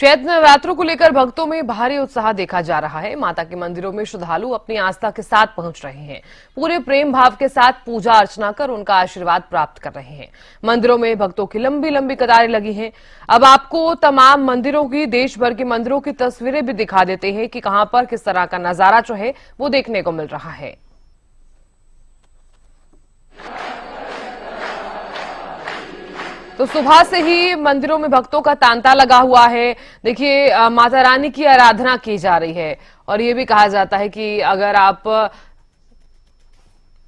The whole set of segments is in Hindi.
चैत्र नवरात्रों को लेकर भक्तों में भारी उत्साह देखा जा रहा है। माता के मंदिरों में श्रद्धालु अपनी आस्था के साथ पहुंच रहे हैं। पूरे प्रेम भाव के साथ पूजा अर्चना कर उनका आशीर्वाद प्राप्त कर रहे हैं। मंदिरों में भक्तों की लंबी लंबी कतारें लगी हैं। अब आपको तमाम मंदिरों की, देश भर के मंदिरों की तस्वीरें भी दिखा देते हैं कि कहां पर किस तरह का नजारा जो है वो देखने को मिल रहा है। तो सुबह से ही मंदिरों में भक्तों का तांता लगा हुआ है। देखिए, माता रानी की आराधना की जा रही है और ये भी कहा जाता है कि अगर आप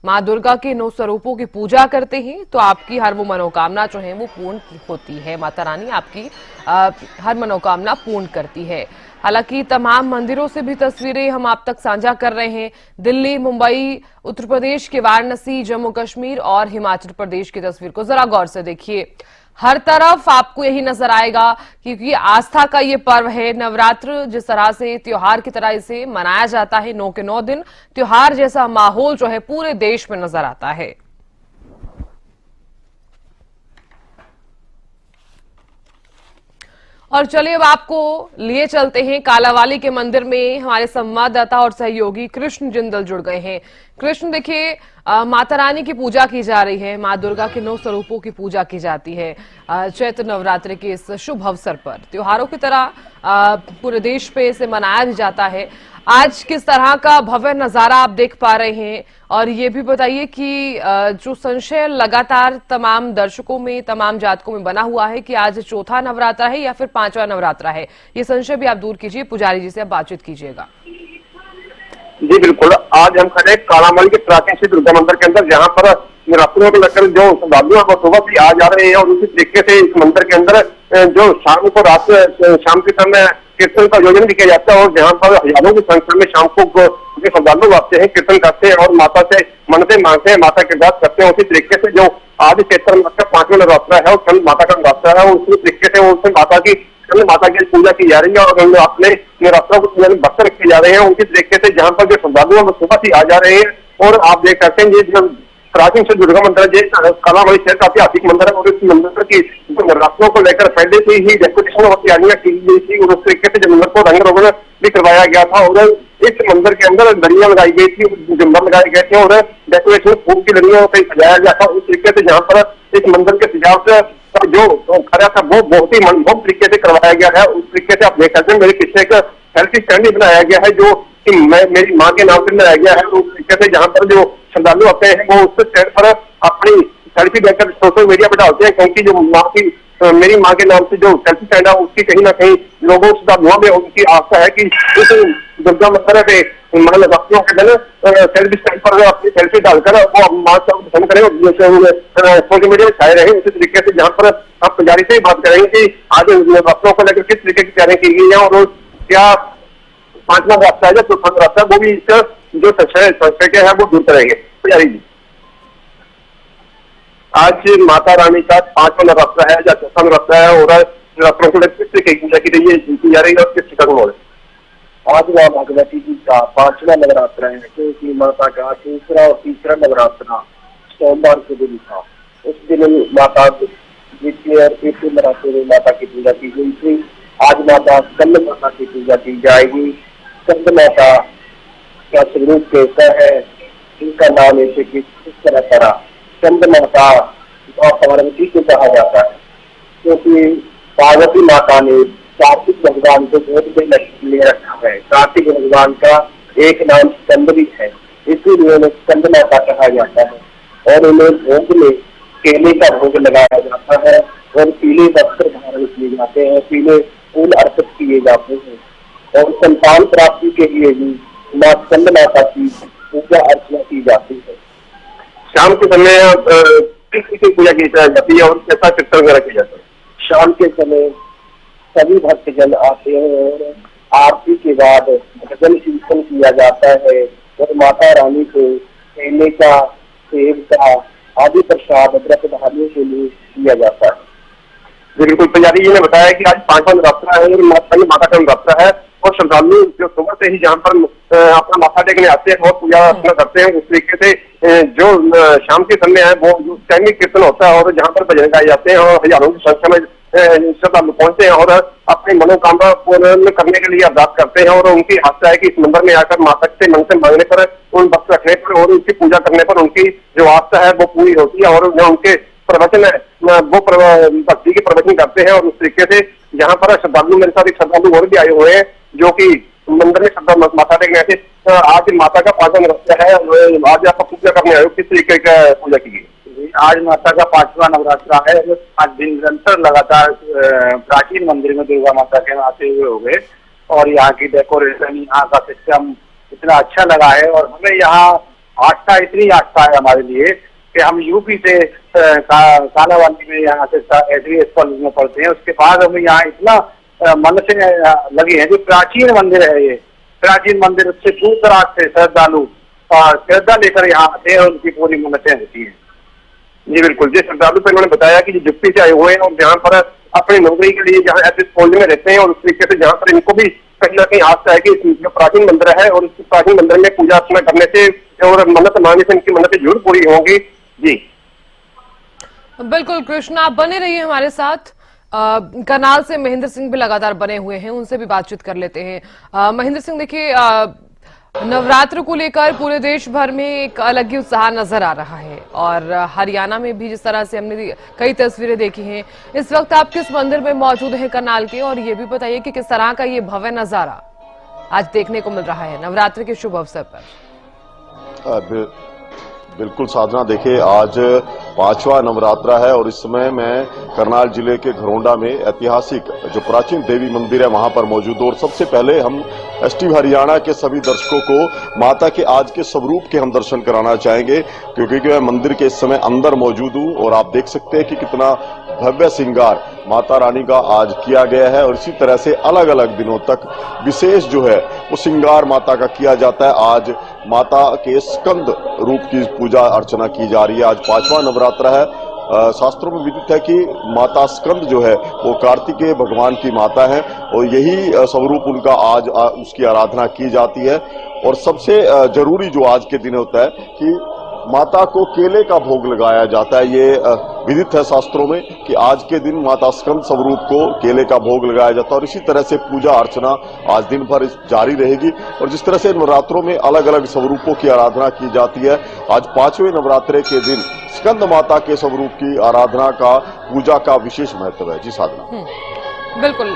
मां दुर्गा के 9 स्वरूपों की पूजा करते हैं तो आपकी हर वो मनोकामना जो है वो पूर्ण होती है। माता रानी आपकी हर मनोकामना पूर्ण करती है। हालांकि तमाम मंदिरों से भी तस्वीरें हम आप तक साझा कर रहे हैं। दिल्ली, मुंबई, उत्तर प्रदेश के वाराणसी, जम्मू कश्मीर और हिमाचल प्रदेश की तस्वीर को जरा गौर से देखिए। हर तरफ आपको यही नजर आएगा क्योंकि आस्था का ये पर्व है। नवरात्र जिस तरह से त्योहार की तरह इसे मनाया जाता है, 9 के 9 दिन त्योहार जैसा माहौल जो है पूरे देश में नजर आता है। और चलिए अब आपको लिए चलते हैं कालावाली के मंदिर में। हमारे संवाददाता और सहयोगी कृष्ण जिंदल जुड़ गए हैं। कृष्ण, देखिए, माता रानी की पूजा की जा रही है। मां दुर्गा के 9 स्वरूपों की पूजा की जाती है चैत्र नवरात्रि के इस शुभ अवसर पर। त्योहारों की तरह पूरे देश पे इसे मनाया भी जाता है। आज किस तरह का भव्य नजारा आप देख पा रहे हैं, और ये भी बताइए कि जो संशय लगातार तमाम दर्शकों में, तमाम जातकों में बना हुआ है कि आज चौथा नवरात्रा है या फिर 5वां नवरात्रा है, ये संशय भी आप दूर कीजिए। पुजारी जी से आप बातचीत कीजिएगा। जी बिल्कुल, आज हम खड़े कालामाली के प्राचीन श्री दुर्गा मंदिर के अंदर, जहाँ पर नवरात्रों को लेकर जो श्रद्धालु है वो सुबह से आ जा रहे हैं। और उसी तरीके से इस मंदिर के अंदर जो शाम को शाम के समय कीर्तन का आयोजन भी किया जाता है, और जहाँ पर हजारों की संख्या में शाम को श्रद्धालु आते हैं, कीर्तन करते हैं और माता से मन्नतें मांगते हैं, माता के बात करते हैं। उसी तरीके से जो आज चैत्र मास का 5वां नवरात्रा है और कल माता का नवरात्रा है, उसी तरीके से उसमें माता की पूजा की जा रही है और अपने नवरात्रों को भक्त रखे जा रहे हैं। उसी तरीके से जहाँ पर जो श्रद्धालु है वो सुबह से आ जा रहे हैं। और आप देख सकते हैं ये प्राचीन से दुर्गा मंदिर है, कालावाली शहर का ऐतिहासिक मंदिर है, और इस मंदिर की नवरात्रों को लेकर पहले से ही डेकोरेशन और तैयारियां की गई थी, और उस तरीके से मंदिर को रंग रोगन भी करवाया गया था। और इस मंदिर के अंदर लड़ियां लगाई गई थी, झुम्बर लगाए गए थे और डेकोरेशन फूल की लड़ियों से सजाया गया था। उस तरीके से जहाँ पर इस मंदिर के सजावट जो खड़ा था वो बहुत ही मनमोहक तरीके से करवाया गया है। उस तरीके से आप देख सकते हैं मेरे पीछे एक सेल्फी स्टैंड भी बनाया गया है जो कि मेरी माँ के नाम से बनाया गया है। उस तरीके से जहाँ पर जो श्रद्धालु आते हैं वो उस स्टैंड पर अपनी सेल्फी लेकर सोशल मीडिया पर डालते हैं, क्योंकि जो मेरी माँ के नाम से जो सेल्फी स्टैंड है उसकी कहीं ना कहीं लोगों श्रद्धालुओं में उनकी आस्था है कि इस दुर्गा मंदिर पे मतलब भक्तों के दिन सेल्फी स्टैंड पर अपनी सेल्फी डालकर वो माँ का पसंद करें और सोशल मीडिया में छाए रहे। उसी तरीके से जहाँ पर आप पुजारी से ही बात करेंगे कि आज भक्तों को लेकर किस तरीके की तैयारी की गई है और क्या 5वां रास्ता है या 4वां रास्ता है, वो भी इसका जो संशय है वो दूर करेंगे। पुजारी जी, आज माता रानी का 5वां नवरात्रा है या 4वां नवरात्रा है, और नवरात्रों को लेकर किस तरीके की पूजा की रही है, की जा रही है और किस तरीके का है? आज मां भगवती जी का 5वां नवरात्रा है, क्योंकि माता का 2रा और 3रा नवरात्रा सोमवार के दिन था। उस दिन माता द्वितीय और तृतीय नवरात्रि में माता की पूजा की गई थी। आज माता स्कंद माता की पूजा की जाएगी। स्कंद माता का स्वरूप कैसा है, इनका नाम ऐसे कि इस तरह पड़ा। स्कंद माता और पार्वती को कहा जाता है, क्योंकि पार्वती माता ने कार्तिक भगवान को गोद में ले रखा है। कार्तिक भगवान का एक नाम स्कंद भी है, इसीलिए उन्हें स्कंद माता कहा जाता है। और उन्हें भोग में केले का भोग लगाया जाता है और पीले वस्त्र धारण किए जाते हैं, पीले फूल अर्पित किए जाते हैं। और संतान प्राप्ति के लिए भी मां स्कंद माता की पूजा अर्चना की जाती है। शाम के समय किस पूजा की जाती है और कैसा कीर्तन वगैरह किया जाता है? शाम के समय सभी भक्तजन आते हैं और आरती के बाद भजन कीर्तन किया जाता है और माता रानी को केले का, सेब का आदि प्रसाद व्रतधारियों के लिए दिया जाता है। बिल्कुल, पुजारी जी ने बताया कि आज 5वां नवरात्रा है और माता का नवरात्रा है, और श्रद्धालु जो सुबह से ही जहाँ पर अपना माथा टेकने आते हैं और पूजा अर्चना करते हैं, उस तरीके से जो शाम के समय है वो सैनिक कीर्तन होता है और जहाँ पर भजन गाए जाते हैं और हजारों की संख्या में श्रद्धालु पहुंचते हैं और अपनी मनोकामना पूर्ण करने के लिए अरदास करते हैं और उनकी आस्था है कि इस मंदिर में आकर माता से मन से मांगने पर, उन वक्त रखने पर और उनकी पूजा करने पर उनकी जो आस्था है वो पूरी होती है और जो उनके प्रवचन है वो भक्ति के प्रवचन करते हैं। और उस तरीके से यहाँ पर श्रद्धालु, मेरे साथ एक श्रद्धालु और भी आए हुए हैं जो कि मंदिर में श्रद्धा माता टेकने आए थे। आज माता का 5वां नवरात्र है, आज आप पूजा करने आए हो, किस तरीके का पूजा की गई? आज माता का 5वां नवरात्र है। 5 दिन निरंतर लगातार प्राचीन मंदिर में दुर्गा माता के आते हुए हो गए और यहाँ की डेकोरेशन, यहाँ का सिस्टम इतना अच्छा लगा है और हमें यहाँ आस्था, इतनी आस्था है हमारे लिए कि हम यूपी से कालावाली में यहाँ से एसडीएस कॉलेज में पढ़ते हैं, उसके बाद हमें यहाँ इतना मन से लगी है। जो प्राचीन मंदिर है, ये प्राचीन मंदिर से दूर दराज से श्रद्धालु श्रद्धा लेकर यहाँ आते हैं और उनकी पूरी मन्नतें होती हैं। जी बिल्कुल, जी श्रद्धालु पर उन्होंने बताया कि यूपी से आए हुए हैं और जहाँ पर अपनी नौकरी के लिए जहाँ एसडीएस कॉलेज में रहते हैं और उस तरीके से जहाँ पर इनको भी कहीं ना कहीं आस्था है कि जो प्राचीन मंदिर है और इस प्राचीन मंदिर में पूजा अर्चना करने से और मन्नत मांगने से इनकी मन्नतें जरूर पूरी होंगी। जी बिल्कुल कृष्ण, आप बने रहिए हमारे साथ। करनाल से महेंद्र सिंह भी लगातार बने हुए हैं, उनसे भी बातचीत कर लेते हैं। महेंद्र सिंह, देखिए नवरात्र को लेकर पूरे देश भर में एक अलग ही उत्साह नजर आ रहा है और हरियाणा में भी जिस तरह से हमने कई तस्वीरें देखी हैं। इस वक्त आप किस मंदिर में मौजूद हैं करनाल के, और ये भी बताइए कि किस तरह का ये भव्य नजारा आज देखने को मिल रहा है नवरात्र के शुभ अवसर पर? बिल्कुल साधना, देखिए आज 5वां नवरात्रा है और इस समय मैं करनाल जिले के घरोंडा में ऐतिहासिक जो प्राचीन देवी मंदिर है वहां पर मौजूद हूं। और सबसे पहले हम एसटीवी हरियाणा के सभी दर्शकों को माता के आज के स्वरूप के हम दर्शन कराना चाहेंगे, क्योंकि मैं मंदिर के इस समय अंदर मौजूद हूं और आप देख सकते हैं कि कितना भव्य श्रृंगार माता रानी का आज किया गया है। और इसी तरह से अलग अलग दिनों तक विशेष जो है वो श्रृंगार माता का किया जाता है। आज माता के स्कंद रूप की पूजा अर्चना की जा रही है। आज 5वां नवरात्र है। शास्त्रों में विदित है कि माता स्कंद जो है वो कार्तिकेय भगवान की माता है और यही स्वरूप उनका आज उसकी आराधना की जाती है। और सबसे जरूरी जो आज के दिन होता है कि माता को केले का भोग लगाया जाता है। ये विदित है शास्त्रों में कि आज के दिन माता स्कंद स्वरूप को केले का भोग लगाया जाता है। और इसी तरह से पूजा अर्चना आज दिन भर जारी रहेगी। और जिस तरह से नवरात्रों में अलग अलग स्वरूपों की आराधना की जाती है, आज 5वें नवरात्रे के दिन स्कंद माता के स्वरूप की आराधना का, पूजा का विशेष महत्व है। जी साधना। बिल्कुल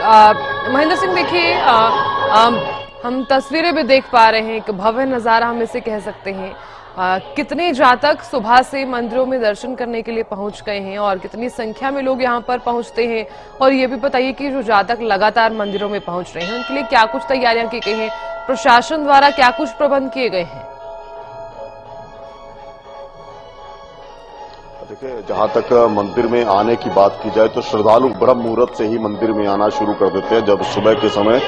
महेंद्र सिंह, देखिए हम तस्वीरें भी देख पा रहे हैं, एक भव्य नजारा हम इसे कह सकते हैं। कितने जातक सुबह से मंदिरों में दर्शन करने के लिए पहुंच गए हैं और कितनी संख्या में लोग यहां पर पहुंचते हैं, और ये भी बताइए कि जो जातक लगातार मंदिरों में पहुंच रहे हैं उनके लिए क्या कुछ तैयारियां की गई हैं, प्रशासन द्वारा क्या कुछ प्रबंध किए गए हैं? देखिए, जहां तक मंदिर में आने की बात की जाए तो श्रद्धालु ब्रह्म मुहूर्त से ही मंदिर में आना शुरू कर देते हैं। जब सुबह के समय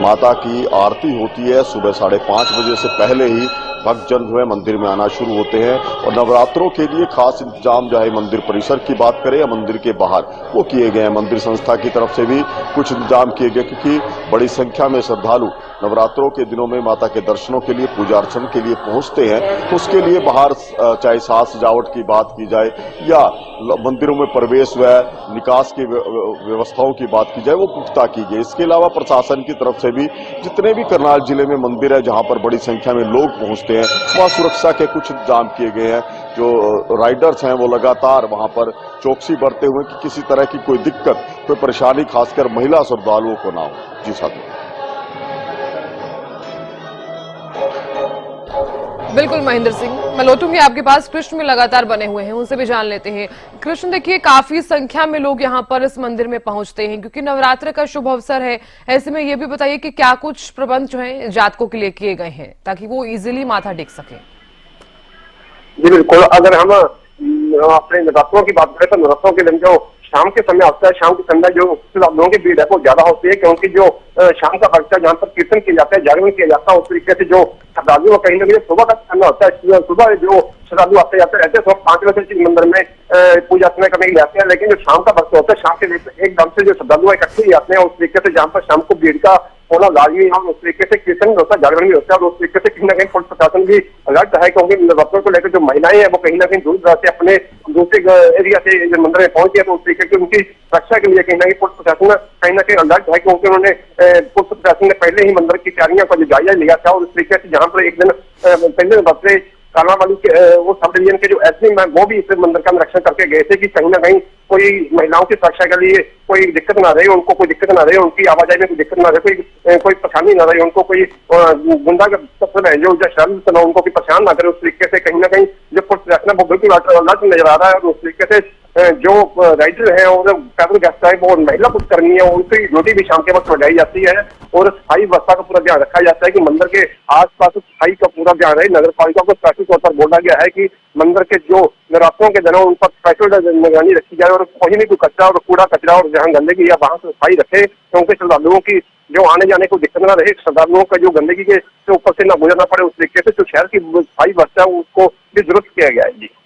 माता की आरती होती है, सुबह 5:30 बजे से पहले ही भक्तजन जो है मंदिर में आना शुरू होते हैं। और नवरात्रों के लिए खास इंतजाम जो है मंदिर परिसर की बात करें या मंदिर के बाहर, वो किए गए हैं। मंदिर संस्था की तरफ से भी कुछ इंतजाम किए गए, क्योंकि बड़ी संख्या में श्रद्धालु नवरात्रों के दिनों में माता के दर्शनों के लिए, पूजा अर्चन के लिए पहुंचते हैं। उसके लिए बाहर चाहे साज सजावट की बात की जाए या मंदिरों में प्रवेश व निकास की व्यवस्थाओं की बात की जाए, वो पुख्ता की गई। इसके अलावा प्रशासन की तरफ से भी जितने भी करनाल जिले में मंदिर है जहां पर बड़ी संख्या में लोग पहुंचते हैं, वहां सुरक्षा के कुछ इंतजाम किए गए हैं। जो राइडर्स हैं वो लगातार वहां पर चौकसी बरते हुए कि किसी तरह की कोई दिक्कत, कोई परेशानी खासकर महिला श्रद्धालुओं को ना हो। जी साथी। बिल्कुल महेंद्र सिंह, मैं लौटूंगी आपके पास। कृष्ण में लगातार बने हुए हैं, उनसे भी जान लेते हैं। कृष्ण, देखिए काफी संख्या में लोग यहाँ पर इस मंदिर में पहुंचते हैं क्योंकि नवरात्र का शुभ अवसर है। ऐसे में ये भी बताइए कि क्या कुछ प्रबंध जो है जातकों के लिए किए गए हैं ताकि वो इजीली माथा टेक सके? जी बिल्कुल, अगर हम अपने नवरात्रों की बात करें तो नवरात्रों के दिन जो शाम के समय होता है, शाम के समय जो लोगों की भीड़ है वो ज्यादा होती है, क्योंकि जो शाम का वक्त है जहाँ पर कीर्तन किया जाता है, जागरण किया जाता है, उस तरीके से जो श्रद्धालु कहीं ना कहीं सुबह का समय होता है। सुबह जो श्रद्धालु आते जाते रहते हैं, सुबह 5 बजे से मंदिर में पूजा अर्चना करने के लिए आते हैं। लेकिन जो शाम का वक्त होता है, शाम के एकदम से जो श्रद्धालु इकट्ठे ही आते हैं, उस तरीके से जहाँ पर शाम को भीड़ का होना लाजमी है। उस तरीके से कीर्तन भी होता है, जागरण भी होता है, और उस तरीके से कहीं ना कहीं पुलिस प्रशासन भी अलर्ट है, क्योंकि नवरात्रों को लेकर जो महिलाएं हैं वो कहीं ना कहीं दूर दराज से अपने दूसरे एरिया से मंदिर में पहुंची है, तो उस तरीके से उनकी रक्षा के लिए कहीं ना कहीं पुलिस प्रशासन कहीं ना कहीं अलर्ट है, क्योंकि उन्होंने पुलिस प्रशासन ने पहले ही मंदिर की तैयारियों का जो जायजा लिया था, और उस तरीके से जहां पर एक दिन पहले नवरात्रे कालावाली के वो सब डिवीजन के जो एसपी हैं वो भी इस मंदिर का निरीक्षण करके गए थे कि कहीं ना कहीं कोई महिलाओं की सुरक्षा के लिए कोई दिक्कत ना रहे, उनको कोई दिक्कत ना रहे, उनकी आवाजाही में कोई दिक्कत ना रहे, कोई परेशानी ना रहे, उनको कोई गुंडा जो शरारत ना उनको कोई परेशान ना करे। उस तरीके से कहीं ना कहीं जो पुलिस प्रशासन है वो बिल्कुल अलर्ट नजर आ रहा है, और उस तरीके से जो राइडर है और पैदल गश्त है वो महिला पुलिसकर्मी है, उनकी ड्यूटी भी शाम के वक्त लगाई जाती है, और सफाई व्यवस्था का पूरा ध्यान रखा जाता है कि मंदिर के आसपास सफाई का पूरा ध्यान रहे। नगर पालिका को स्पेशल तौर पर बोला गया है कि मंदिर के जो नवरात्रों के दिनों उन पर स्पेशल निगरानी रखी जाए, और कहीं भी कोई कचरा और कूड़ा कचरा और जहाँ गंदगी या वहां से सफाई रखे, क्योंकि श्रद्धालुओं की जो आने जाने को दिक्कत ना रहे, श्रद्धालुओं का जो गंदगी के ऊपर से ना गुजरना पड़े, उस तरीके से जो शहर की सफाई व्यवस्था है उसको भी दुरुस्त किया गया है। जी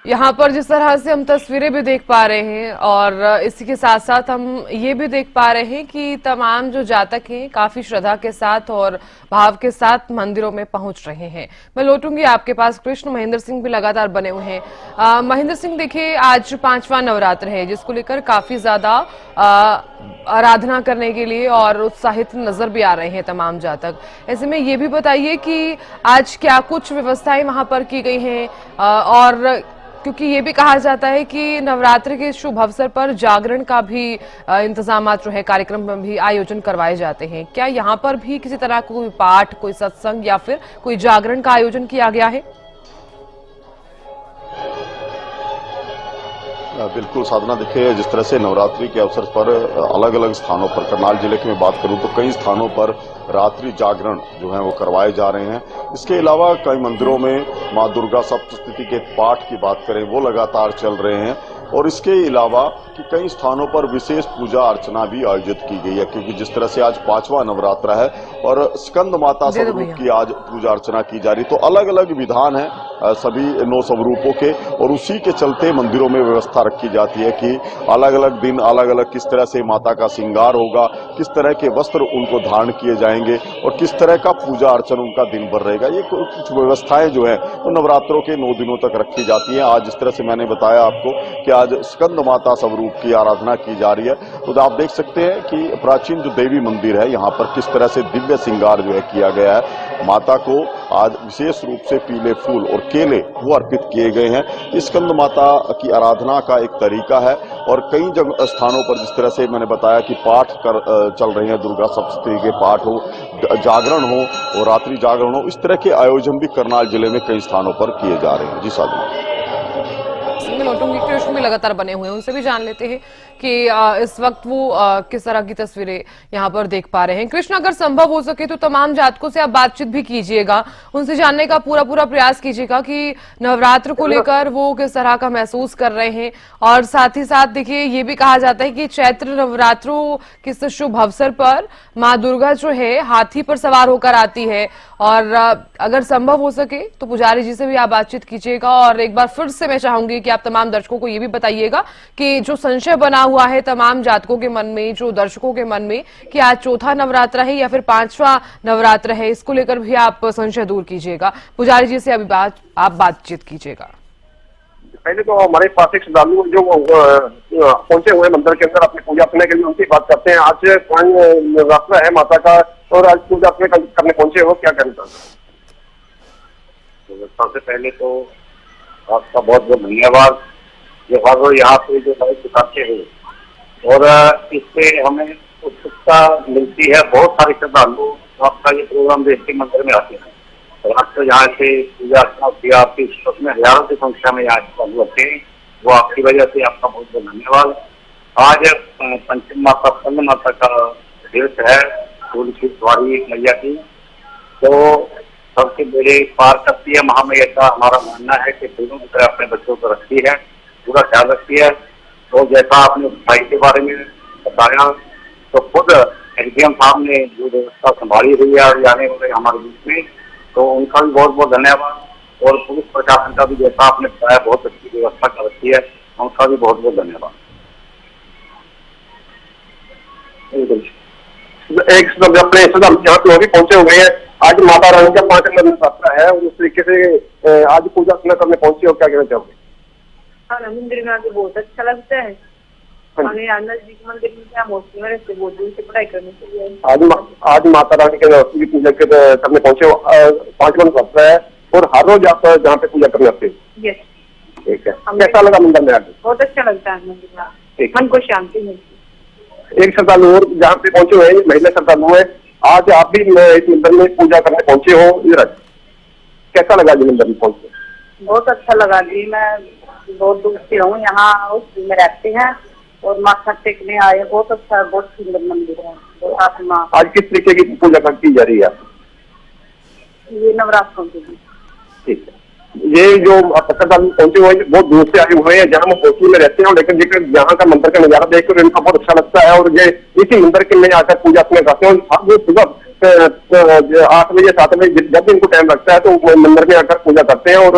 यहाँ पर जिस तरह से हम तस्वीरें भी देख पा रहे हैं, और इसी के साथ साथ हम ये भी देख पा रहे हैं कि तमाम जो जातक हैं काफी श्रद्धा के साथ और भाव के साथ मंदिरों में पहुंच रहे हैं। मैं लौटूंगी आपके पास। कृष्ण महेंद्र सिंह भी लगातार बने हुए हैं। महेंद्र सिंह, देखिए आज 5वां नवरात्र है, जिसको लेकर काफी ज्यादा आराधना करने के लिए और उत्साहित नजर भी आ रहे हैं तमाम जातक। ऐसे में ये भी बताइए कि आज क्या कुछ व्यवस्थाएं वहां पर की गई हैं, और क्योंकि ये भी कहा जाता है कि नवरात्र के शुभ अवसर पर जागरण का भी इंतजाम जो है कार्यक्रम में भी आयोजन करवाए जाते हैं, क्या यहाँ पर भी किसी तरह कोई पाठ, कोई सत्संग या फिर कोई जागरण का आयोजन किया गया है? बिल्कुल साधना, देखिए जिस तरह से नवरात्रि के अवसर पर अलग अलग स्थानों पर, करनाल जिले की मैं बात करूं तो कई स्थानों पर रात्रि जागरण जो है वो करवाए जा रहे हैं। इसके अलावा कई मंदिरों में मां दुर्गा सप्तशती के पाठ की बात करें वो लगातार चल रहे हैं, और इसके अलावा कि कई स्थानों पर विशेष पूजा अर्चना भी आयोजित की गई है, क्योंकि जिस तरह से आज 5वां नवरात्र है और स्कंद माता स्वरूप की आज पूजा अर्चना की जा रही, तो अलग अलग विधान है सभी 9 स्वरूपों के, और उसी के चलते मंदिरों में व्यवस्था रखी जाती है कि अलग अलग दिन अलग अलग किस तरह से माता का श्रृंगार होगा, किस तरह के वस्त्र उनको धारण किए जाएंगे, और किस तरह का पूजा अर्चन उनका दिन भर रहेगा। ये कुछ व्यवस्थाएं जो है वो नवरात्रों के 9 दिनों तक रखी जाती है। आज जिस तरह से मैंने बताया आपको कि आज स्कंद माता स्वरूप की आराधना की जा रही है, तो आप देख सकते हैं कि प्राचीन जो देवी मंदिर है यहाँ पर किस तरह से दिव्य श्रृंगार जो है किया गया है। माता को आज विशेष रूप से पीले फूल और केले वो अर्पित किए गए हैं। स्कंद माता की आराधना का एक तरीका है, और कई जगह स्थानों पर जिस तरह से मैंने बताया कि पाठ चल रहे हैं, दुर्गा सप्तशती के पाठ हो, जागरण हो और रात्रि जागरण हो, इस तरह के आयोजन भी करनाल जिले में कई स्थानों पर किए जा रहे हैं। जी साधना, लौटूंगी। कृष्ण भी लगातार बने हुए हैं, उनसे भी जान लेते हैं कि इस वक्त वो किस तरह की तस्वीरें यहाँ पर देख पा रहे हैं। कृष्ण, अगर संभव हो सके तो तमाम जातकों से आप बातचीत भी कीजिएगा, उनसे जानने का पूरा प्रयास कीजिएगा कि नवरात्र को लेकर वो किस तरह का महसूस कर रहे हैं। और साथ ही साथ देखिए ये भी कहा जाता है कि चैत्र नवरात्रों के इस शुभ अवसर पर माँ दुर्गा जो है हाथी पर सवार होकर आती है, और अगर संभव हो सके तो पुजारी जी से भी आप बातचीत कीजिएगा। और एक बार फिर से मैं चाहूंगी कि आप तमाम दर्शकों को ये भी बताइएगा कि जो संशय बना हुआ है तमाम जातकों के मन में, जो दर्शकों के मन में, कि आज चौथा नवरात्र है या फिर 5वां नवरात्र है, इसको लेकर भी आप संशय दूर कीजिएगा। पुजारी जी से अभी आप बातचीत कीजिएगा। पहले तो हमारे पास एक श्रद्धालु जो पहुंचे हुए मंदिर के अंदर अपनी पूजा करने के लिए, उनकी बात करते हैं। आज नवरात्र है माता का, और आज पूजा करने पहुंचे हो, क्या कहना? सबसे पहले तो आपका बहुत बहुत धन्यवाद, जो हर रोज यहाँ पे जो लाइव दिखाते हैं, और इससे हमें उत्सुकता मिलती है। बहुत सारे श्रद्धालु आपका ये प्रोग्राम देख के मंदिर में आते हैं, रात को यहाँ से पूजा अर्चना होती है। आपकी उसमें हजारों की संख्या में यहाँ चालू होते हैं, वो आपकी वजह से आपका बहुत बहुत धन्यवाद। आज पंचम माता स्कंद माता का दिवस है, फूल की सवारी मैया की, तो सबसे बड़े पार करती है महामैया का। हमारा मानना है कि फूलों की तरह अपने बच्चों को रखती है, पूरा ख्याल रखती है। तो जैसा आपने सफाई के बारे में बताया, तो खुद एसडीएम साहब ने जो व्यवस्था संभाली हुई है और आने वाले हमारे बीच में, तो उनका भी बहुत बहुत धन्यवाद। और पुलिस प्रशासन का भी जैसा आपने बताया बहुत अच्छी व्यवस्था कर रखी है। उनका भी बहुत बहुत धन्यवाद। एक अपने यहाँ पे और भी पहुंचे हुए हैं। आज माता रानी का 5 नंबर नवरात्रा है और उस तरीके से आज पूजा अर्चना करने पहुंचे हो, क्या कहना चाहोगे? हाँ, मंदिर में आके बहुत अच्छा लगता है। हमें नजदीक मंदिर में क्या मौसम है, बहुत दूर से पढ़ाई करने के लिए आज माता रानी के नवरात्रि की पूजा करने पहुंचे हो। 5 नंबर नवरात्रा है और हर रोज आप जहाँ पे पूजा करने आते हो? यस। ठीक है, कैसा लगा मंदिर में आके? बहुत अच्छा लगता है मंदिर में, मन को शांति मिलती है। एक श्रद्धालु और जहाँ पे पहुंचे हुए हैं, महिला श्रद्धालु है। आज आप भी इस मंदिर में पूजा करने पहुंचे हो, इधर कैसा लगा जी मंदिर में पहुंचे? बहुत अच्छा लगा जी, मैं बहुत दूर से हूँ, यहाँ उस में रहते हैं और माथा टेकने आए। बहुत अच्छा, बहुत सुंदर मंदिर है। आज किस तरीके की पूजा की जा रही है? ये नवरात्रों की। ठीक है, ये जो श्रद्धालु पहुंचे हुए बहुत दूर से आए हुए हैं, जहाँ हम होटल में रहते हैं, लेकिन यहाँ का मंदिर का नजारा देखकर इनको बहुत अच्छा लगता है और ये इसी मंदिर के में आकर पूजा अपने करते हैं। वो सुबह 8 बजे 7 बजे जब भी इनको टाइम लगता है तो मंदिर में आकर पूजा करते हैं। और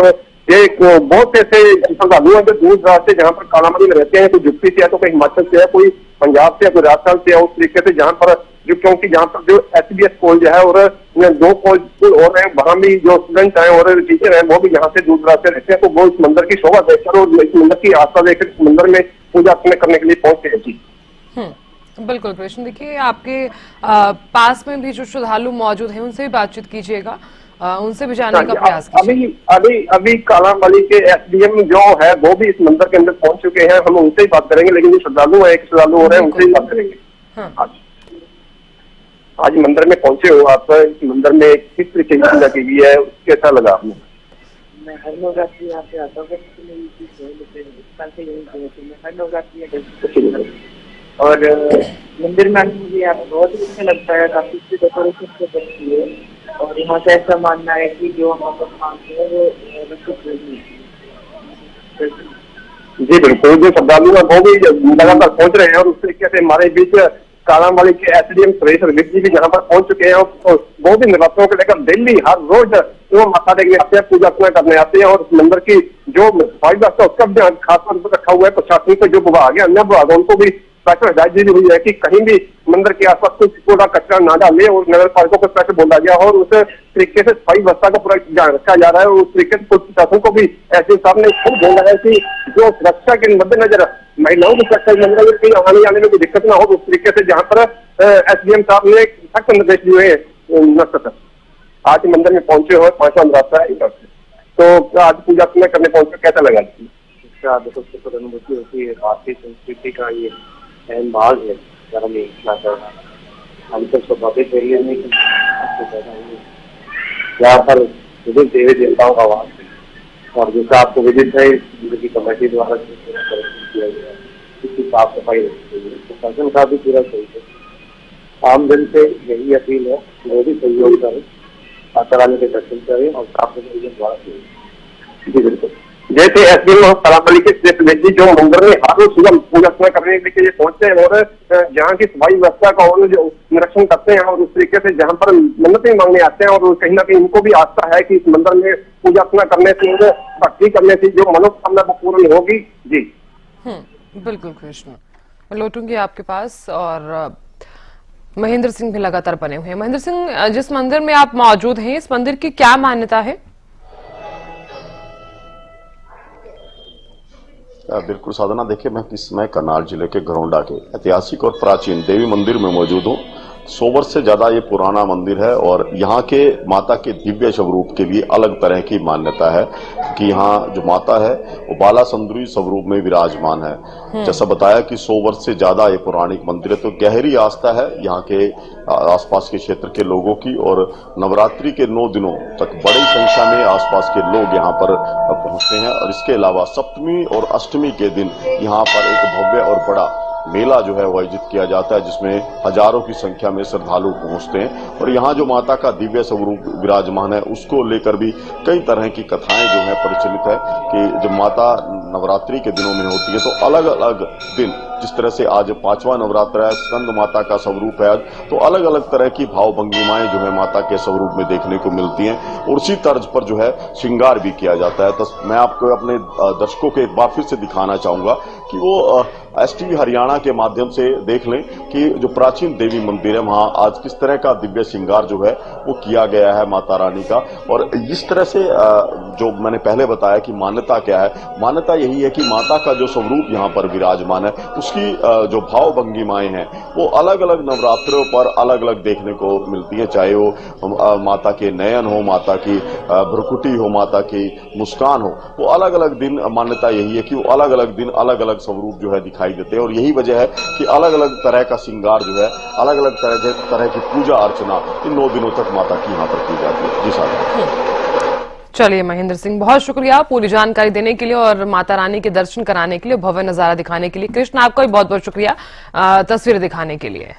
ये बहुत ऐसे श्रद्धालु हैं जो दूर दराज से जहाँ पर कालामणि में रहते हैं, कोई यूपी से है तो कोई हिमाचल से है, कोई पंजाब से है, कोई राजस्थान से है। उस तरीके से जहाँ पर जो, क्योंकि जहाँ पर जो SBS कॉलेज है और 2 कॉलेज और हैं, वहाँ भी जो स्टूडेंट हैं और टीचर हैं वो भी यहाँ से दूर दराज से रहते हैं। तो वो इस मंदिर की शोभा देखकर और इस मंदिर की आस्था देखकर इस मंदिर में पूजा अर्चना करने के लिए पहुंचते हैं जी। बिल्कुल कृष्ण, देखिए आपके पास में भी जो श्रद्धालु मौजूद हैं उनसे भी बातचीत कीजिएगा, उनसे भी जानने का प्रयास कीजिए। अभी कालामणि के SDM जो है वो भी इस मंदिर के अंदर पहुंच चुके हैं, हम उनसे ही बात करेंगे। लेकिन जो श्रद्धालु है, एक श्रद्धालु हो रहे हैं, उनसे ही बात करेंगे। हाँ। आज मंदिर में पहुंचे हो आप, इस मंदिर में किस तरीके की पूजा की गई है, कैसा लगा आपने? मैं हर नवरात्रि यहाँ पे आता हूँ हर नवरात्रि और मंदिर में मुझे यहाँ पे बहुत ही अच्छा लगता है। काफी अच्छी डेकोरेशन से बनती है और यहाँ से ऐसा मानना है कि जो हम मानते हैं वो जी बिल्कुल, जो श्रद्धालु है वो भी लगातार पहुंच रहे हैं और उस तरीके से हमारे बीच कालामणि के SDM सुरेश जी भी यहाँ पर पहुंच चुके हैं और वो भी नवरात्रों को लेकर दिल्ली हर रोज वो माथा टेकने आते हैं, पूजा अर्चना करने आते हैं। और मंदिर की जो सफाई व्यवस्था उसका भी खास तौर पर रखा हुआ है। प्रशासन को जो विभाग है, अन्य विभाग, उनको भी स्पेशल हिदायत दी हुई है कि कहीं भी मंदिर के आसपास कुछ कूड़ा कचरा ना डाले और नगर पालिका को स्पेशल बोला गया और उस तरीके से सफाई व्यवस्था का पूरा ध्यान रखा जा रहा है। और उस तरीके से प्रशासन को भी SDM साहब ने खुद बोला है कि जो सुरक्षा के मद्देनजर महिलाओं की सुरक्षा के मद्देनजर कहीं आने जाने में कोई दिक्कत ना हो, उस तरीके से जहाँ पर SDM साहब ने सख्त निर्देश दिए हैं। आज मंदिर में पहुंचे हुए 5वां नवरात्रा है, तो आज पूजा अर्चना करने पहुंचे, कैसा लगा? सबसे अनुभूति होती है, भारतीय संस्कृति का ये अहम भाग है धर्म करना। हम तो स्वाभाविक है यहाँ पर विभिन्न देवी देवताओं का वास है और जैसा आपको विदित है जिनकी कमेटी द्वारा किया गया, इसकी साफ सफाई रखी गई है, प्रशासन का भी पूरा सही है। आम जन से यही अपील है वो भी सहयोग करें, माता रानी के दर्शन करें और साफ सफाई द्वारा करें। जी बिल्कुल, जैसे SDM कालामणि के जी जो मंदिर में हर रोज सुबह पूजा अर्चना करने के लिए पहुंचते हैं और जहाँ की सफाई व्यवस्था का और जो निरीक्षण करते हैं और उस तरीके से जहाँ पर मन्नतें मांगने आते हैं और कहीं ना कहीं इनको भी आस्था है कि इस मंदिर में पूजा अर्चना करने से, भक्ति करने से जो मनोकामना वो पूर्ण होगी। जी बिल्कुल कृष्ण, मैं लौटूंगी आपके पास। और महेंद्र सिंह भी लगातार बने हुए हैं। महेंद्र सिंह, जिस मंदिर में आप मौजूद हैं, इस मंदिर की क्या मान्यता है? बिल्कुल साधना, देखिए मैं इस समय करनाल जिले के घरोंडा के ऐतिहासिक और प्राचीन देवी मंदिर में मौजूद हूँ। 100 वर्ष से ज्यादा ये पुराना मंदिर है और यहाँ के माता के दिव्य स्वरूप के लिए अलग तरह की मान्यता है कि यहाँ जो माता है वो बाला सुंदरी स्वरूप में विराजमान है। जैसा बताया कि 100 वर्ष से ज्यादा ये पौराणिक मंदिर है, तो गहरी आस्था है यहाँ के आसपास के क्षेत्र के लोगों की। और नवरात्रि के 9 दिनों तक बड़ी संख्या में आसपास के लोग यहाँ पर पहुंचते हैं। और इसके अलावा सप्तमी और अष्टमी के दिन यहाँ पर एक भव्य और बड़ा मेला जो है वो आयोजित किया जाता है, जिसमें हजारों की संख्या में श्रद्धालु पहुंचते हैं। और यहाँ जो माता का दिव्य स्वरूप विराजमान है उसको लेकर भी कई तरह की कथाएं जो है प्रचलित है कि जब माता नवरात्रि के दिनों में होती है तो अलग अलग दिन, जिस तरह से आज 5वां नवरात्र है, स्कंद माता का स्वरूप है आज, तो अलग अलग तरह की भाव भंगिमाएं जो है माता के स्वरूप में देखने को मिलती हैं और उसी तर्ज पर जो है श्रृंगार भी किया जाता है। तो मैं आपको अपने दर्शकों को एक बार फिर से दिखाना चाहूंगा कि वो STV हरियाणा के माध्यम से देख लें कि जो प्राचीन देवी मंदिर है वहां आज किस तरह का दिव्य श्रृंगार जो है वो किया गया है माता रानी का। और इस तरह से जो मैंने पहले बताया कि मान्यता क्या है, मान्यता यही है कि माता का जो स्वरूप यहाँ पर विराजमान है उसकी जो भाव भंगिमाएं हैं वो अलग अलग नवरात्रों पर अलग अलग देखने को मिलती है, चाहे वो माता के नयन हो, माता की भ्रुकुटी हो, माता की मुस्कान हो, वो अलग अलग दिन मान्यता यही है कि वो अलग अलग दिन अलग अलग स्वरूप जो है दिखाई देते हैं। और यही वजह है कि अलग अलग तरह का श्रृंगार जो है, अलग अलग तरह की पूजा अर्चना इन 9 दिनों तक माता की यहाँ पर की जाती है। जी साहब। चलिए महेंद्र सिंह, बहुत शुक्रिया पूरी जानकारी देने के लिए और माता रानी के दर्शन कराने के लिए, भव्य नजारा दिखाने के लिए। कृष्ण, आपका भी बहुत बहुत शुक्रिया तस्वीरें दिखाने के लिए।